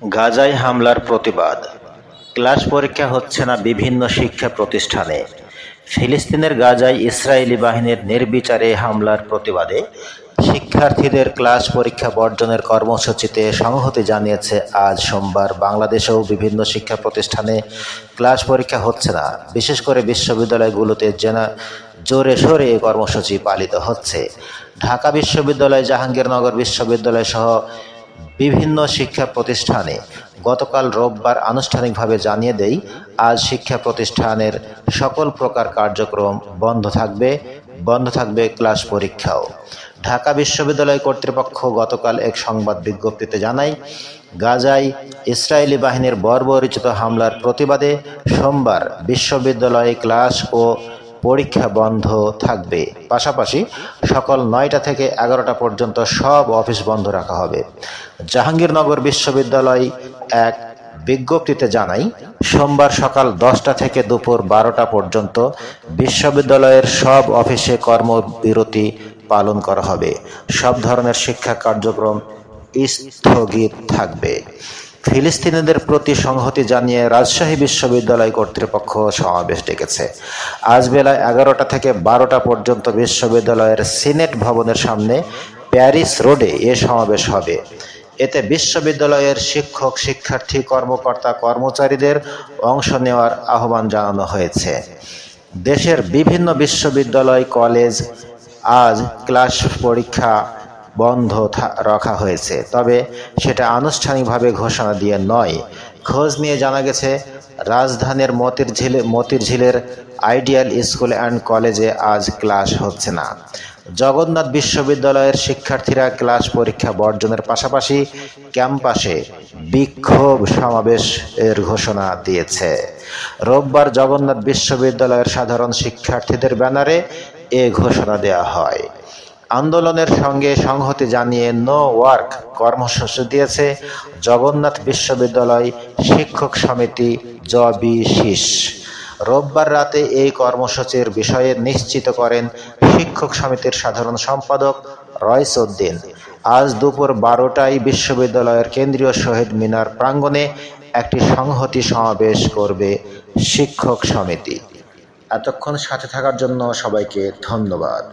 গাজায় হামলার প্রতিবাদ। ক্লাস পরীক্ষা হচ্ছে না বিভিন্ন শিক্ষা প্রতিষ্ঠানে। ফিলিস্তিনের গাজায় ইসরায়েলি বাহিনীর নির্বিচারে হামলার প্রতিবাদে শিক্ষার্থীদের ক্লাস পরীক্ষা বর্জনের কর্মসূচিতে সংহতি জানিয়েছে আজ সোমবার বাংলাদেশেও বিভিন্ন শিক্ষা প্রতিষ্ঠানে ক্লাস পরীক্ষা হচ্ছে না। বিশেষ করে বিশ্ববিদ্যালয়গুলোতে জোরে সোরে এই কর্মসূচি পালিত হচ্ছে। ঢাকা বিশ্ববিদ্যালয়, জাহাঙ্গীরনগর বিশ্ববিদ্যালয় সহ বিভিন্ন শিক্ষা প্রতিষ্ঠানে গতকাল রোববার আনুষ্ঠানিকভাবে জানিয়ে দেয়, আজ শিক্ষা প্রতিষ্ঠানের সকল প্রকার কার্যক্রম বন্ধ থাকবে ক্লাস পরীক্ষাও। ঢাকা বিশ্ববিদ্যালয় কর্তৃপক্ষ গতকাল এক সংবাদ বিজ্ঞপ্তিতে জানায়, গাজায় ইসরায়েলি বাহিনীর বর্বরোচিত হামলার প্রতিবাদে সোমবার বিশ্ববিদ্যালয়ে ক্লাস ও পরীক্ষা বন্ধ থাকবে। পাশাপাশি সকাল ৯টা থেকে ১১টা পর্যন্ত সব অফিস বন্ধ রাখা হবে। জাহাঙ্গীরনগর বিশ্ববিদ্যালয় এক বিজ্ঞপ্তিতে জানায়, সোমবার সকাল ১০টা থেকে দুপুর ১২টা পর্যন্ত বিশ্ববিদ্যালয়ের সব অফিসে কর্মবিরতি পালন করা হবে। সব ধরনের শিক্ষা কার্যক্রম স্থগিত থাকবে। ফিলিস্তিনিদের প্রতি সংহতি জানিয়ে রাজশাহী বিশ্ববিদ্যালয় কর্তৃপক্ষ সমাবেশ ডেকেছে। আজ বেলা ১১টা থেকে ১২টা পর্যন্ত বিশ্ববিদ্যালয়ের সিনেট ভবনের সামনে প্যারিস রোডে এ সমাবেশ হবে। এতে বিশ্ববিদ্যালয়ের শিক্ষক, শিক্ষার্থী, কর্মকর্তা, কর্মচারীদের অংশ নেওয়ার আহ্বান জানানো হয়েছে। দেশের বিভিন্ন বিশ্ববিদ্যালয়, কলেজ আজ ক্লাস পরীক্ষা বন্ধ রাখা হয়েছে, তবে সেটা আনুষ্ঠানিকভাবে ঘোষণা দিয়ে নয়। খোঁজ নিয়ে জানা গেছে, রাজধানীর মতিঝিলের আইডিয়াল স্কুল অ্যান্ড কলেজে আজ ক্লাস হচ্ছে না। জগন্নাথ বিশ্ববিদ্যালয়ের শিক্ষার্থীরা ক্লাস পরীক্ষা বর্জনের পাশাপাশি ক্যাম্পাসে বিক্ষোভ সমাবেশের ঘোষণা দিয়েছে। রোববার জগন্নাথ বিশ্ববিদ্যালয়ের সাধারণ শিক্ষার্থীদের ব্যানারে এ ঘোষণা দেওয়া হয়। আন্দোলনের সঙ্গে সংহতি জানিয়ে নো ওয়ার্ক কর্মসূচি দিয়েছে জগন্নাথ বিশ্ববিদ্যালয় শিক্ষক সমিতি জবিশিস। রোববার রাতে এই কর্মসূচির বিষয়ে নিশ্চিত করেন শিক্ষক সমিতির সাধারণ সম্পাদক রয়স উদ্দিন। আজ দুপুর ১২টায় বিশ্ববিদ্যালয়ের কেন্দ্রীয় শহীদ মিনার প্রাঙ্গণে একটি সংহতি সমাবেশ করবে শিক্ষক সমিতি। এতক্ষণ সাথে থাকার জন্য সবাইকে ধন্যবাদ।